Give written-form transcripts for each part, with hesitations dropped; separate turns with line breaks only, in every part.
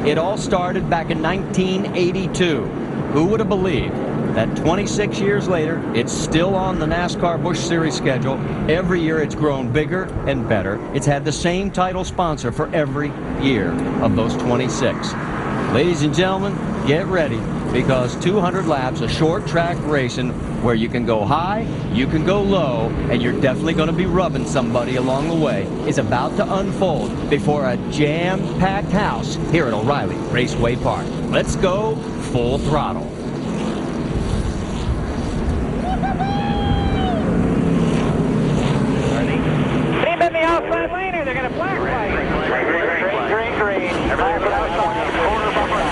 It all started back in 1982. Who would have believed that 26 years later, it's still on the NASCAR Busch Series schedule. Every year it's grown bigger and better. It's had the same title sponsor for every year of those 26. Ladies and gentlemen, get ready, because 200 laps of short track racing where you can go high, you can go low, and you're definitely going to be rubbing somebody along the way is about to unfold before a jam-packed house here at O'Reilly Raceway Park. Let's go full throttle.
Team in the outside lane, or they're going to flag flag. Green. Everything's outside. Corner bumper.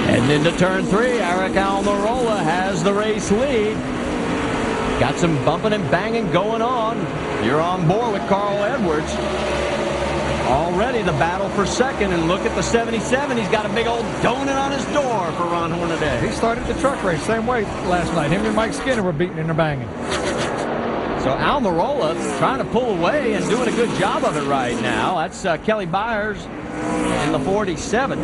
And into turn 3, Aric Almirola has the race lead. Got some bumping and banging going on. You're on board with Carl Edwards. Already the battle for second, and look at the 77. He's got a big old donut on his door for Ron Hornaday.
He started the truck race same way last night. Him and Mike Skinner were beating and banging.
So Almirola trying to pull away and doing a good job of it right now. That's Kelly Bires in the 47.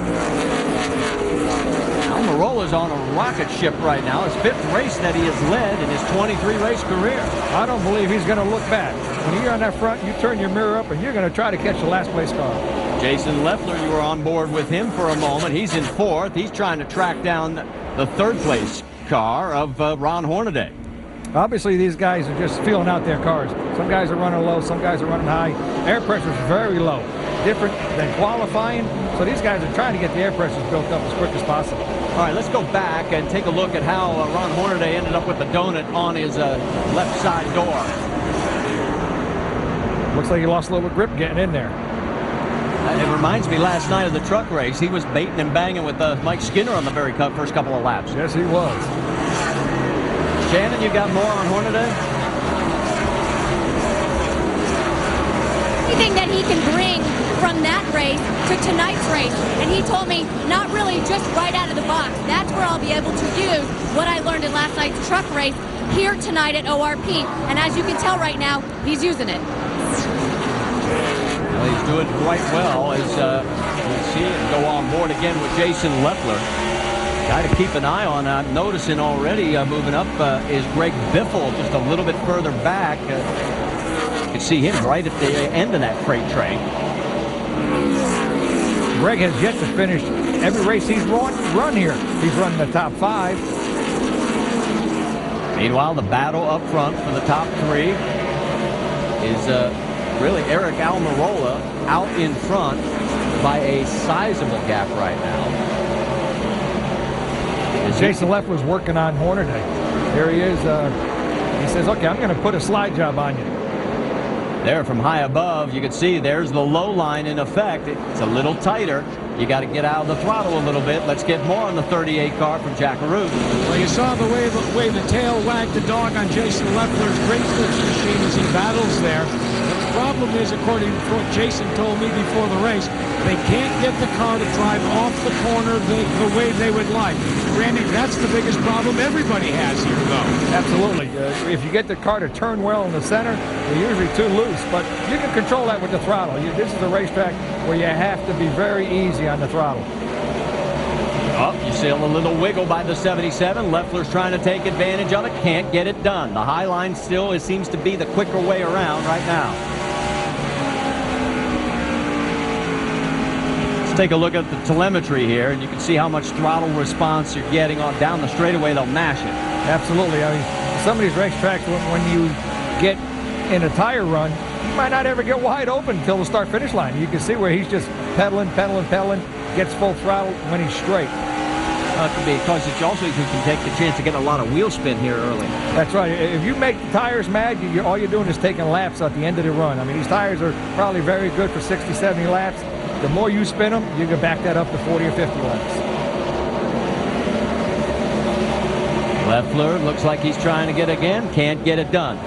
Almirola's on a rocket ship right now. His 5th race that he has led in his 23-race career.
I don't believe he's going to look back. When you're on that front, you turn your mirror up, and you're going to try to catch the last place car.
Jason Leffler, you were on board with him for a moment. He's in 4th. He's trying to track down the 3rd place car of Ron Hornaday.
Obviously, these guys are just feeling out their cars. Some guys are running low, some guys are running high. Air pressure is very low, different than qualifying. So these guys are trying to get the air pressures built up as quick as possible.
All right, let's go back and take a look at how Ron Hornaday ended up with the donut on his left side door.
Looks like he lost a little grip getting in there.
It reminds me last night of the truck race. He was baiting and banging with Mike Skinner on the very first couple of laps.
Yes, he was.
Shannon, you got more on Hornaday?
Anything that he can bring from that race to tonight's race, and he told me not really just right out of the box. That's where I'll be able to use what I learned in last night's truck race here tonight at ORP, and as you can tell right now, he's using it.
Well, he's doing quite well as we'll see him go on board again with Jason Leffler. Guy to keep an eye on. I'm noticing already moving up is Greg Biffle, just a little bit further back. You can see him right at the end of that freight train.
Greg has yet to finish every race he's run here. He's running the top 5.
Meanwhile, the battle up front for the top 3 is really Aric Almirola out in front by a sizable gap right now.
Jason Leffler's working on Hornaday. Here he is. He says, okay, I'm going to put a slide job on you.
There from high above, you can see there's the low line in effect. It's a little tighter. You got to get out of the throttle a little bit. Let's get more on the 38 car from Jackaroo.
Well, you saw the way the tail wagged the dog on Jason Leffler's brake switch machine as he battles there. The problem is, according to what Jason told me before the race, they can't get the car to drive off the corner the way they would like. Randy, that's the biggest problem everybody has here, though.
Absolutely. If you get the car to turn well in the center, they're usually too loose, but you can control that with the throttle. This is a racetrack where you have to be very easy on the throttle.
Oh, you see a little wiggle by the 77. Leffler's trying to take advantage of it. Can't get it done. The high line still seems to be the quicker way around right now. Let's take a look at the telemetry here, and you can see how much throttle response you're getting on down the straightaway. They'll mash it.
Absolutely. I mean, some of these racetracks, when you get in a tire run, you might not ever get wide open until the start-finish line. You can see where he's just pedaling, gets full throttle when he's straight.
It could be because it's also you can take the chance to get a lot of wheel spin here early.
That's right. If you make the tires mad, all you're doing is taking laps at the end of the run. I mean, these tires are probably very good for 60, 70 laps. The more you spin them, you can back that up to 40 or 50 laps.
Leffler looks like he's trying to get again. Can't get it done.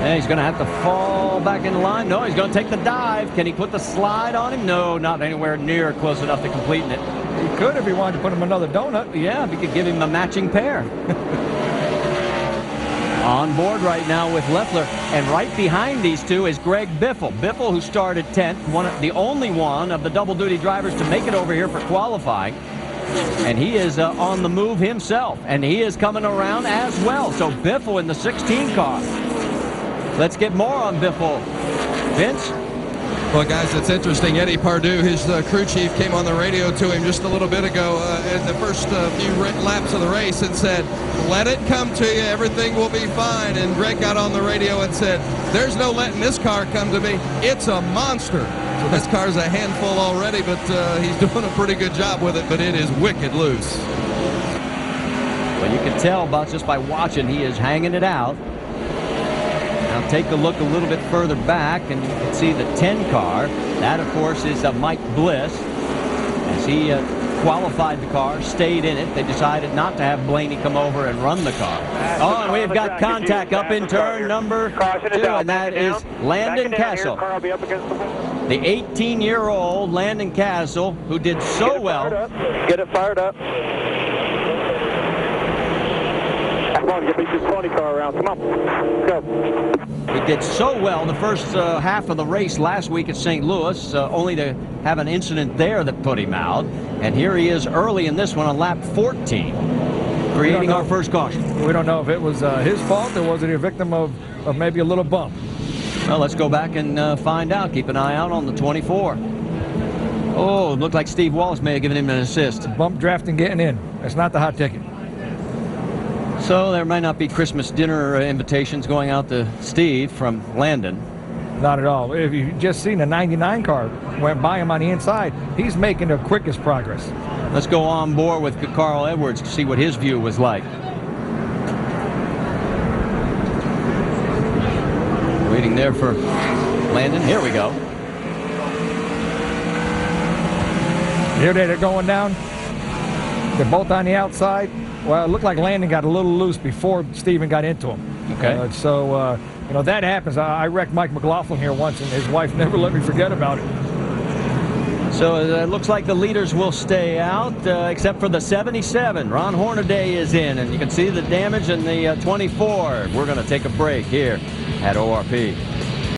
And he's going to have to fall back in line. No, he's going to take the dive. Can he put the slide on him? No, not anywhere near close enough to completing it.
He could if he wanted to put him another donut.
Yeah, if he could give him a matching pair. On board right now with Leffler. And right behind these two is Greg Biffle. Biffle, who started 10th, the only one of the double-duty drivers to make it over here for qualifying. And he is on the move himself. And he is coming around as well. So Biffle in the 16 car. Let's get more on Biffle. Vince?
Well, guys, it's interesting. Eddie Pardue, his crew chief, came on the radio to him just a little bit ago in the first few laps of the race and said, let it come to you. Everything will be fine. And Greg got on the radio and said, there's no letting this car come to me. It's a monster. So this car's a handful already, but he's doing a pretty good job with it, but it is wicked loose.
Well, you can tell just by watching, he is hanging it out. Now take a look a little bit further back, and you can see the 10 car. That, of course, is Mike Bliss. As he qualified the car, stayed in it. They decided not to have Blaney come over and run the car. Oh, and we've got contact up in turn number 2, and that is Landon Cassill. The 18-year-old Landon Cassill, who did so well.
Get it fired up. Come on, get me this 20 car around. Come on, go.
He did so well the first half of the race last week at St. Louis, only to have an incident there that put him out. And here he is early in this one on lap 14, creating our first caution.
We don't know if it was his fault or was it a victim of maybe a little bump.
Well, let's go back and find out. Keep an eye out on the 24. Oh, it looked like Steve Wallace may have given him an assist.
Bump drafting getting in. That's not the hot ticket.
So there might not be Christmas dinner invitations going out to Steve from Landon.
Not at all. If you've just seen a 99 car went by him on the inside, he's making the quickest progress.
Let's go on board with Carl Edwards to see what his view was like. Waiting there for Landon. Here we go.
Here they're going down. They're both on the outside. Well, it looked like Landon got a little loose before Steven got into him.
Okay.
You know, that happens. I wrecked Mike McLaughlin here once, and his wife never let me forget about it.
So it looks like the leaders will stay out, except for the 77. Ron Hornaday is in, and you can see the damage in the 24. We're going to take a break here at ORP.